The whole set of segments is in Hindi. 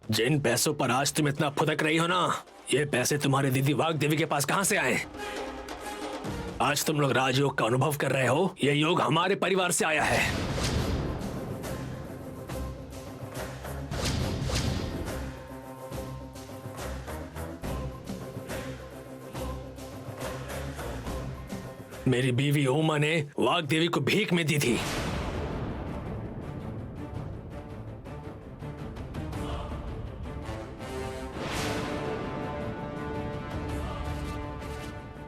जिन पैसों पर आज तुम इतना फुदक रही हो ना, ये पैसे तुम्हारी दीदी वाग देवी के पास कहां से आए? आज तुम लोग राजयोग का अनुभव कर रहे हो, ये योग हमारे परिवार से आया है। मेरी बीवी उमा ने वाग देवी को भीख में दी थी।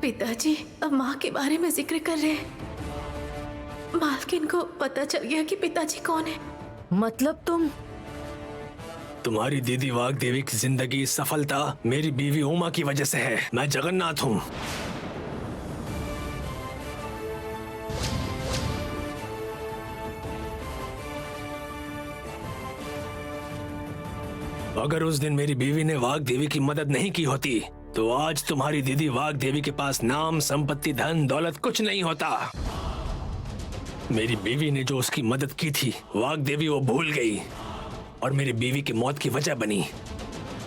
पिताजी अब माँ के बारे में जिक्र कर रहे हैं। मालकिन को पता चल गया कि पिताजी कौन है। मतलब तुम्हारी दीदी वाग देवी की जिंदगी सफलता मेरी बीवी उमा की वजह से है। मैं जगन्नाथ हूँ। अगर उस दिन मेरी बीवी ने वाग देवी की मदद नहीं की होती तो आज तुम्हारी दीदी वाग देवी के पास नाम, संपत्ति, धन, दौलत कुछ नहीं होता। मेरी बीवी ने जो उसकी मदद की थी, वाग देवी वो भूल गई और मेरी बीवी की मौत की वजह बनी।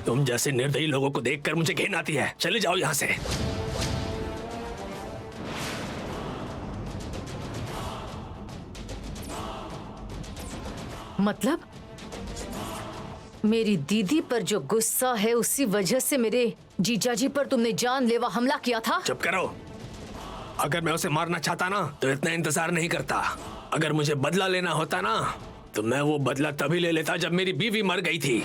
तुम जैसे निर्दयी लोगों को देखकर मुझे घिन आती है। चले जाओ यहाँ से। मतलब मेरी दीदी पर जो गुस्सा है उसी वजह से मेरे जीजाजी पर तुमने जानलेवा हमला किया था? चुप करो। अगर मैं उसे मारना चाहता ना तो इतना इंतजार नहीं करता। अगर मुझे बदला लेना होता ना तो मैं वो बदला तभी ले लेता जब मेरी बीवी मर गई थी।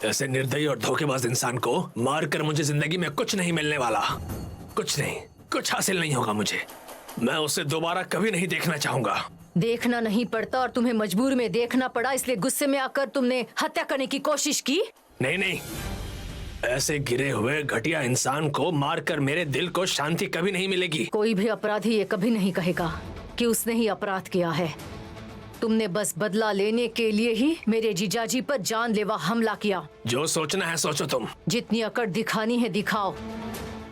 ऐसे निर्दयी और धोखेबाज इंसान को मारकर मुझे जिंदगी में कुछ नहीं मिलने वाला। कुछ नहीं, कुछ हासिल नहीं होगा मुझे। मैं उसे दोबारा कभी नहीं देखना चाहूंगा। देखना नहीं पड़ता और तुम्हें मजबूर में देखना पड़ा, इसलिए गुस्से में आकर तुमने हत्या करने की कोशिश की? नहीं नहीं, ऐसे गिरे हुए घटिया इंसान को मारकर मेरे दिल को शांति कभी नहीं मिलेगी। कोई भी अपराधी ये कभी नहीं कहेगा कि उसने ही अपराध किया है। तुमने बस बदला लेने के लिए ही मेरे जीजाजी पर जानलेवा हमला किया। जो सोचना है सोचो तुम। जितनी अकड़ दिखानी है दिखाओ।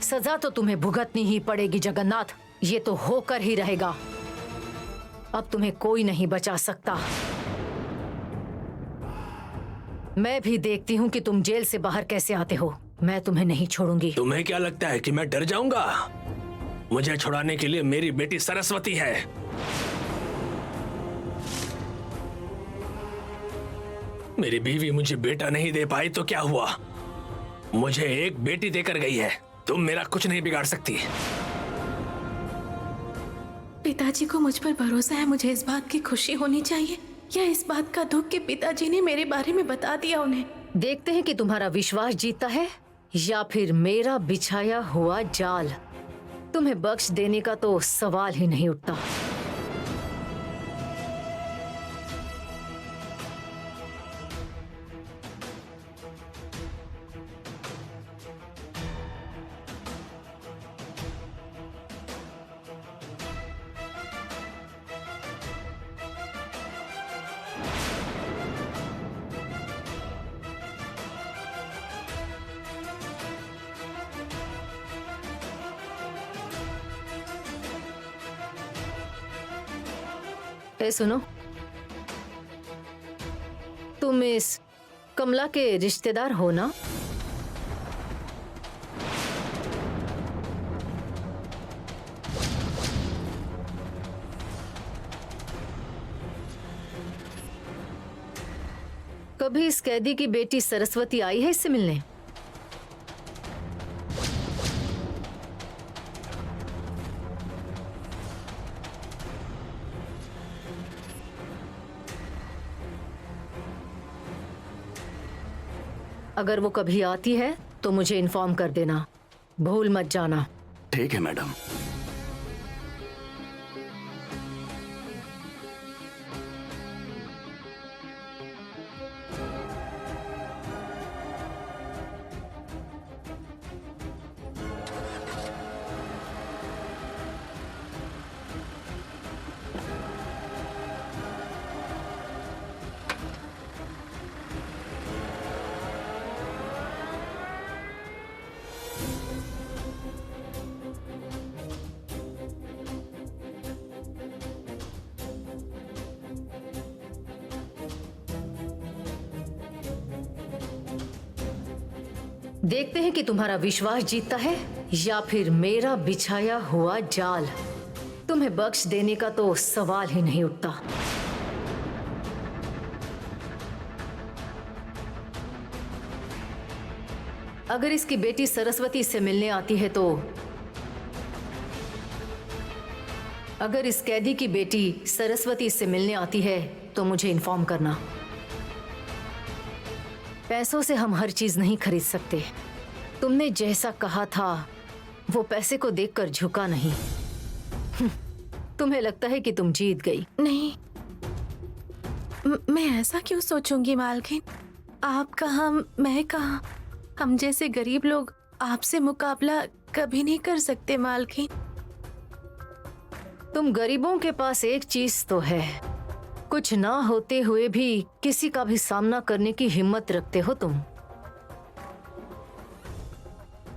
सजा तो तुम्हें भुगतनी ही पड़ेगी जगन्नाथ। ये तो होकर ही रहेगा। अब तुम्हें कोई नहीं बचा सकता। मैं भी देखती हूँ कि तुम जेल से बाहर कैसे आते हो। मैं तुम्हें नहीं छोड़ूंगी। तुम्हें क्या लगता है कि मैं डर जाऊंगा? मुझे छुड़ाने के लिए मेरी बेटी सरस्वती है। मेरी बीवी मुझे बेटा नहीं दे पाई तो क्या हुआ? मुझे एक बेटी देकर गई है। तुम मेरा कुछ नहीं बिगाड़ सकती। पिताजी को मुझ पर भरोसा है। मुझे इस बात की खुशी होनी चाहिए या इस बात का दुख कि पिताजी ने मेरे बारे में बता दिया उन्हें। देखते हैं कि तुम्हारा विश्वास जीतता है या फिर मेरा बिछाया हुआ जाल। तुम्हें बख्श देने का तो सवाल ही नहीं उठता। ए सुनो, तुम इस कमला के रिश्तेदार हो ना? कभी इस कैदी की बेटी सरस्वती आई है इससे मिलने? अगर वो कभी आती है तो मुझे इन्फॉर्म कर देना। भूल मत जाना। ठीक है मैडम। देखते हैं कि तुम्हारा विश्वास जीतता है या फिर मेरा बिछाया हुआ जाल। तुम्हें बख्श देने का तो सवाल ही नहीं उठता। अगर इसकी बेटी सरस्वती से मिलने आती है तो अगर इस कैदी की बेटी सरस्वती से मिलने आती है तो मुझे इन्फॉर्म करना। पैसों से हम हर चीज नहीं खरीद सकते। तुमने जैसा कहा था वो पैसे को देखकर झुका नहीं। तुम्हें लगता है कि तुम जीत गई। नहीं, मैं ऐसा क्यों सोचूंगी मालकिन? आप कहाँ, मैं कहाँ? हम जैसे गरीब लोग आपसे मुकाबला कभी नहीं कर सकते मालकिन। तुम गरीबों के पास एक चीज तो है, कुछ ना होते हुए भी किसी का भी सामना करने की हिम्मत रखते हो तुम,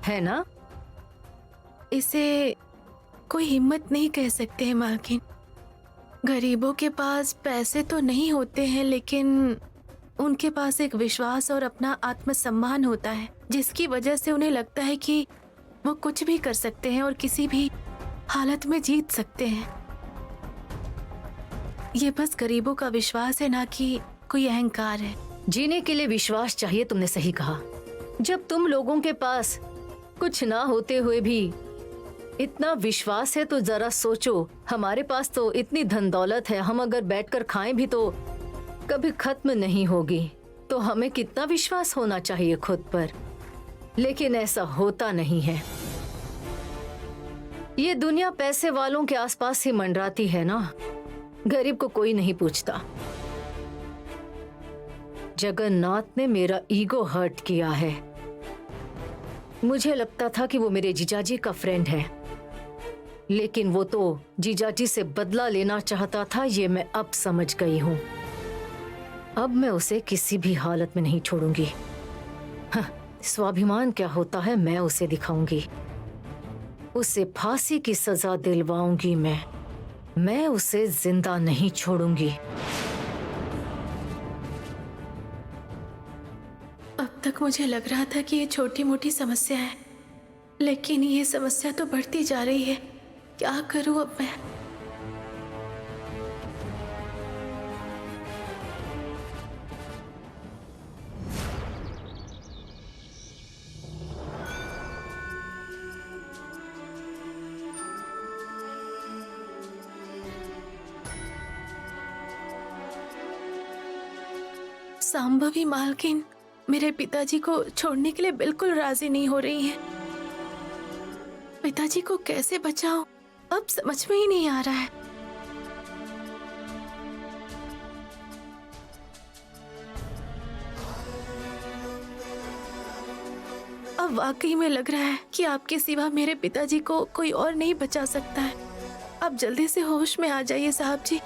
है ना? इसे कोई हिम्मत नहीं कह सकते हैं मालकिन। गरीबों के पास पैसे तो नहीं होते हैं, लेकिन उनके पास एक विश्वास और अपना आत्मसम्मान होता है, जिसकी वजह से उन्हें लगता है कि वो कुछ भी कर सकते हैं और किसी भी हालत में जीत सकते हैं। ये बस गरीबों का विश्वास है, ना कि कोई अहंकार है। जीने के लिए विश्वास चाहिए, तुमने सही कहा। जब तुम लोगों के पास कुछ ना होते हुए भी इतना विश्वास है तो जरा सोचो, हमारे पास तो इतनी धन दौलत है, हम अगर बैठकर खाएं भी तो कभी खत्म नहीं होगी। तो हमें कितना विश्वास होना चाहिए खुद पर। लेकिन ऐसा होता नहीं है। ये दुनिया पैसे वालों के आसपास ही मंडराती है ना, गरीब को कोई नहीं पूछता। जगन्नाथ ने मेरा ईगो हर्ट किया है। मुझे लगता था कि वो मेरे जीजाजी का फ्रेंड है, लेकिन वो तो जीजाजी से बदला लेना चाहता था, ये मैं अब समझ गई हूँ। अब मैं उसे किसी भी हालत में नहीं छोड़ूंगी। हाँ, स्वाभिमान क्या होता है मैं उसे दिखाऊंगी। उसे फांसी की सजा दिलवाऊंगी मैं उसे जिंदा नहीं छोड़ूंगी। अब तक मुझे लग रहा था कि ये छोटी मोटी समस्या है, लेकिन ये समस्या तो बढ़ती जा रही है। क्या करूं अब मैं? संभवी मालकिन मेरे पिताजी को छोड़ने के लिए बिल्कुल राजी नहीं हो रही हैं। पिताजी को कैसे बचाऊं, अब समझ में ही नहीं आ रहा है। अब वाकई में लग रहा है कि आपके सिवा मेरे पिताजी को कोई और नहीं बचा सकता है। अब जल्दी से होश में आ जाइए साहब जी।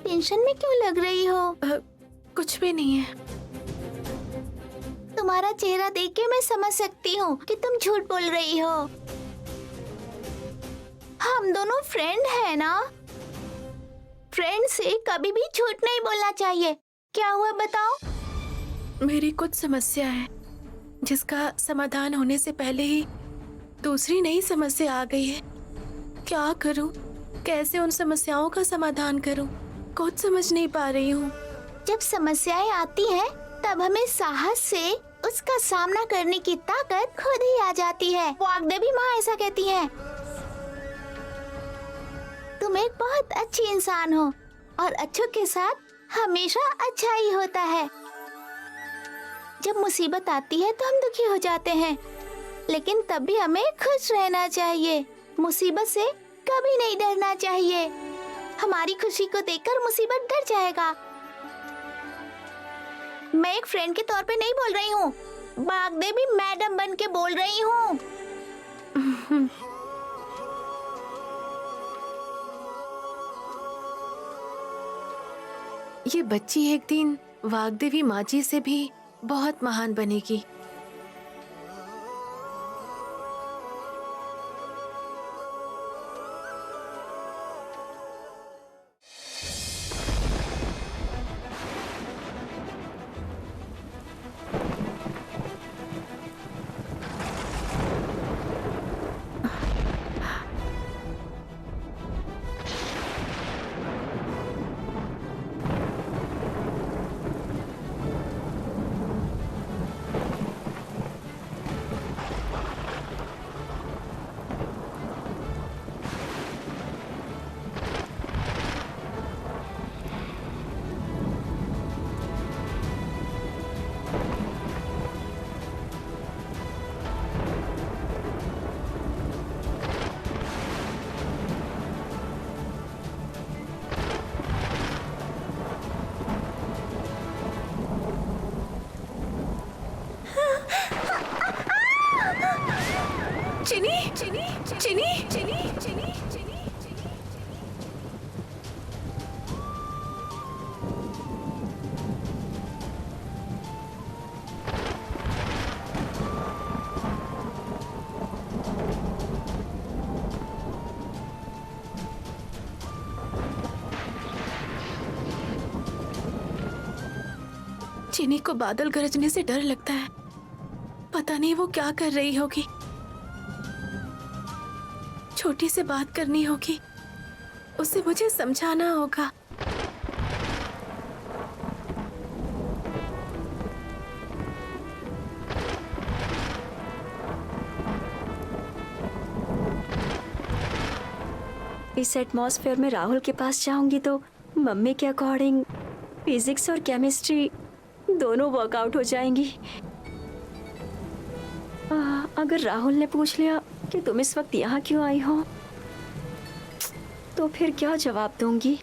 टेंशन में क्यों लग रही हो? कुछ भी नहीं है। तुम्हारा चेहरा देख के मैं समझ सकती हूँ कि तुम झूठ बोल रही हो। हम दोनों फ्रेंड हैं ना? फ्रेंड से कभी भी झूठ नहीं बोलना चाहिए। क्या हुआ बताओ? मेरी कुछ समस्या है जिसका समाधान होने से पहले ही दूसरी नई समस्या आ गई है। क्या करूं? कैसे उन समस्याओं का समाधान करूं? कुछ समझ नहीं पा रही हूँ। जब समस्याएं आती हैं, तब हमें साहस से उसका सामना करने की ताकत खुद ही आ जाती है। वाग्देवी माँ ऐसा कहती हैं। तुम एक बहुत अच्छी इंसान हो और अच्छों के साथ हमेशा अच्छा ही होता है। जब मुसीबत आती है तो हम दुखी हो जाते हैं, लेकिन तब भी हमें खुश रहना चाहिए। मुसीबत से कभी नहीं डरना चाहिए। हमारी खुशी को देखकर मुसीबत डर जाएगा। मैं एक फ्रेंड के तौर पे नहीं बोल रही हूँ, वाग्देवी मैडम बन के बोल रही हूँ। ये बच्ची एक दिन वाग्देवी माँ जी से भी बहुत महान बनेगी। चिनी चिनी चिनी चिनी चिनी। चिनी को बादल गरजने से डर लगता है। पता नहीं वो क्या कर रही होगी। छोटी से बात करनी होगी, उसे मुझे समझाना होगा। इस एटमॉस्फेयर में राहुल के पास जाऊंगी तो मम्मी के अकॉर्डिंग फिजिक्स और केमिस्ट्री दोनों वर्कआउट हो जाएंगी। अगर राहुल ने पूछ लिया कि तुम इस वक्त यहाँ क्यों आई हो, तो फिर क्या जवाब दूंगी?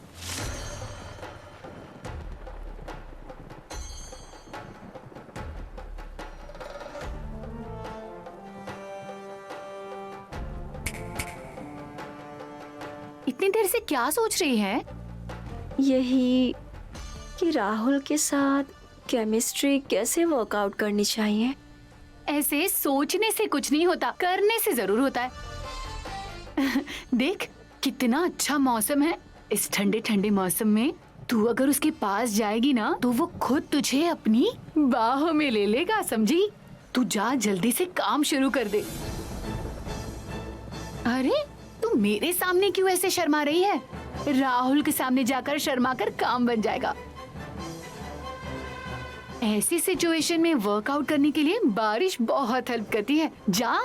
इतनी देर से क्या सोच रही है? यही कि राहुल के साथ केमिस्ट्री कैसे वर्कआउट करनी चाहिए। ऐसे सोचने से कुछ नहीं होता, करने से जरूर होता है। देख कितना अच्छा मौसम है। इस ठंडे ठंडे मौसम में तू अगर उसके पास जाएगी ना तो वो खुद तुझे अपनी बाहों में ले लेगा, समझी? तू जा जल्दी से काम शुरू कर दे। अरे तू मेरे सामने क्यों ऐसे शर्मा रही है? राहुल के सामने जाकर शर्मा कर काम बन जाएगा। ऐसी सिचुएशन में वर्कआउट करने के लिए बारिश बहुत हेल्प करती है। जा।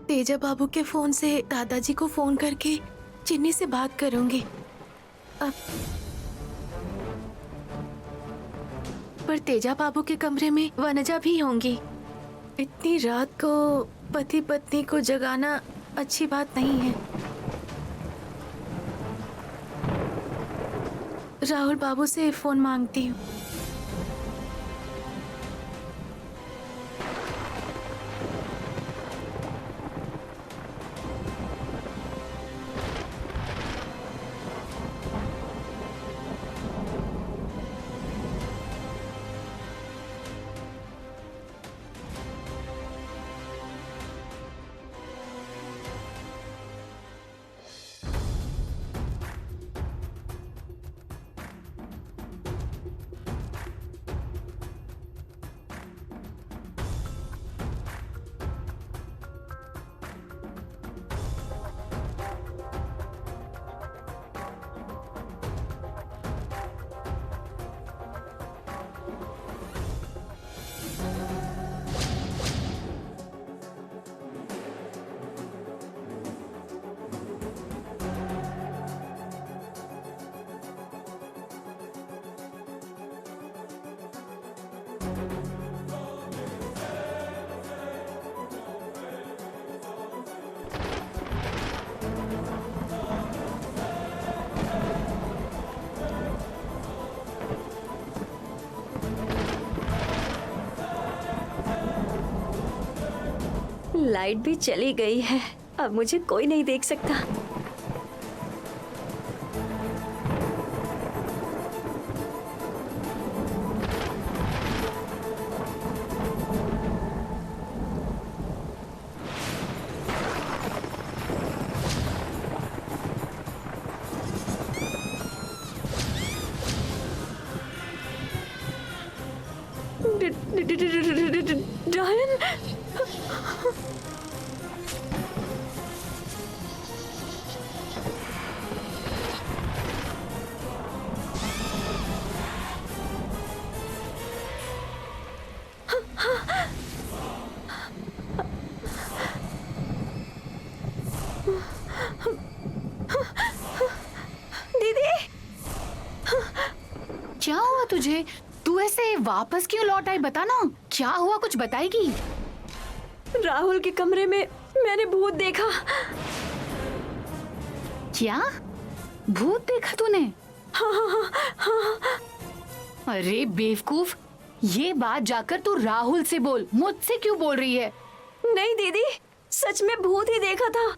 तेजा बाबू के फोन से दादाजी को फोन करके चिन्नी से बात करूंगी। पर तेजा बाबू के कमरे में वनजा भी होंगी। इतनी रात को पति पत्नी को जगाना अच्छी बात नहीं है। राहुल बाबू से फोन मांगती हूँ। लाइट भी चली गई है, अब मुझे कोई नहीं देख सकता। डायन, दीदी, क्या हुआ तुझे? तू ऐसे वापस क्यों लौट आई? बता ना, क्या हुआ? कुछ बताएगी? राहुल के कमरे में मैंने भूत देखा। क्या भूत देखा तूने? अरे बेवकूफ, ये बात जाकर तू राहुल से बोल, मुझसे क्यों बोल रही है? नहीं दीदी, सच में भूत ही देखा था।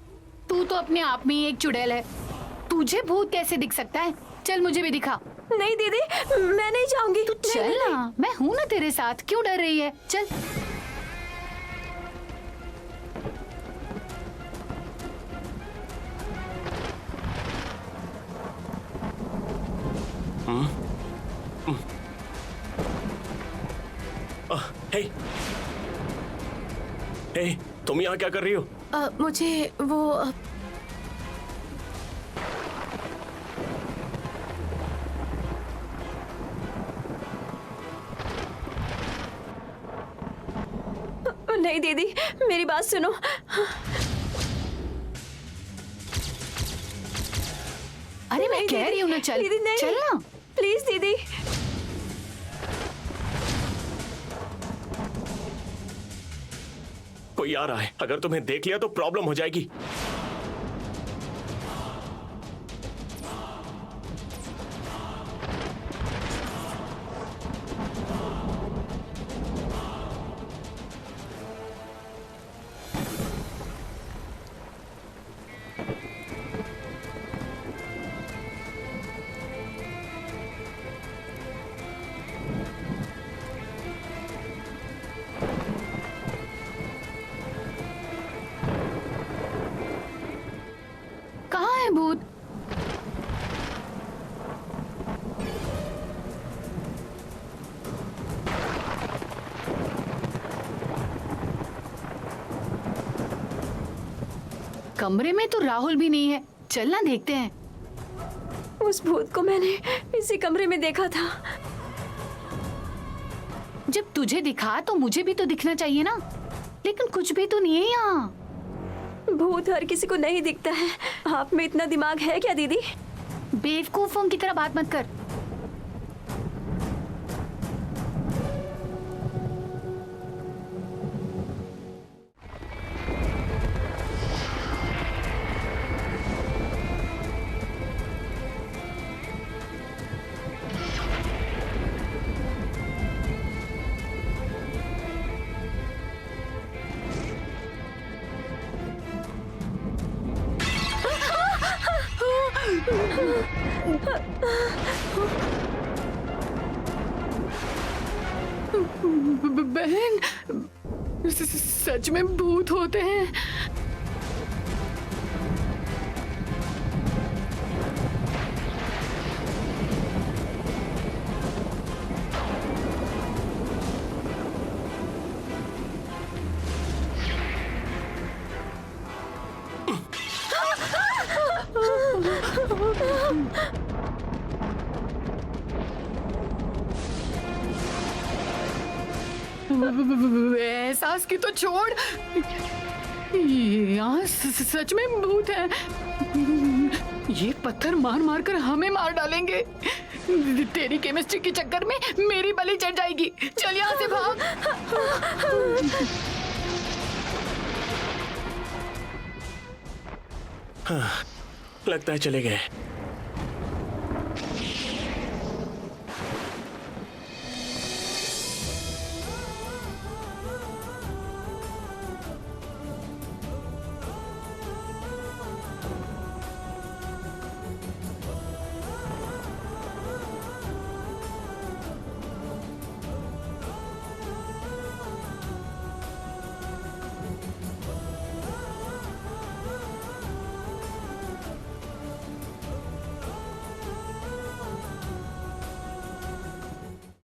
तू तो अपने आप में ही एक चुड़ैल है, तुझे भूत कैसे दिख सकता है? चल मुझे भी दिखा। नहीं दीदी, मैं नहीं जाऊंगी। तू चल ना, मैं हूं ना तेरे साथ, क्यों डर रही है? चल। हे, हे, तुम यहाँ क्या कर रही हो? मुझे वो नहीं दीदी, मेरी बात सुनो। अरे मैं कह रही हूँ ना, चल दीदी नहीं, चल ना। प्लीज दीदी। कोई आ रहा है, अगर तुम्हें देख लिया तो प्रॉब्लम हो जाएगी। कहाँ है भूत? कमरे में तो राहुल भी नहीं है, चलना देखते हैं। उस भूत को मैंने इसी कमरे में देखा था। जब तुझे दिखा तो मुझे भी तो दिखना चाहिए ना, लेकिन कुछ भी तो नहीं है यहाँ। भूत हर किसी को नहीं दिखता है। आप में इतना दिमाग है क्या दीदी? बेवकूफों की तरह बात मत कर। बहन, सच में भूत होते हैं? एहसास की तो छोड़, यहाँ सच में भूत है। ये पत्थर मार मार कर हमें मार डालेंगे। तेरी केमिस्ट्री के चक्कर में मेरी बलि चढ़ जाएगी। चल यहाँ से भाग। लगता है चले गए।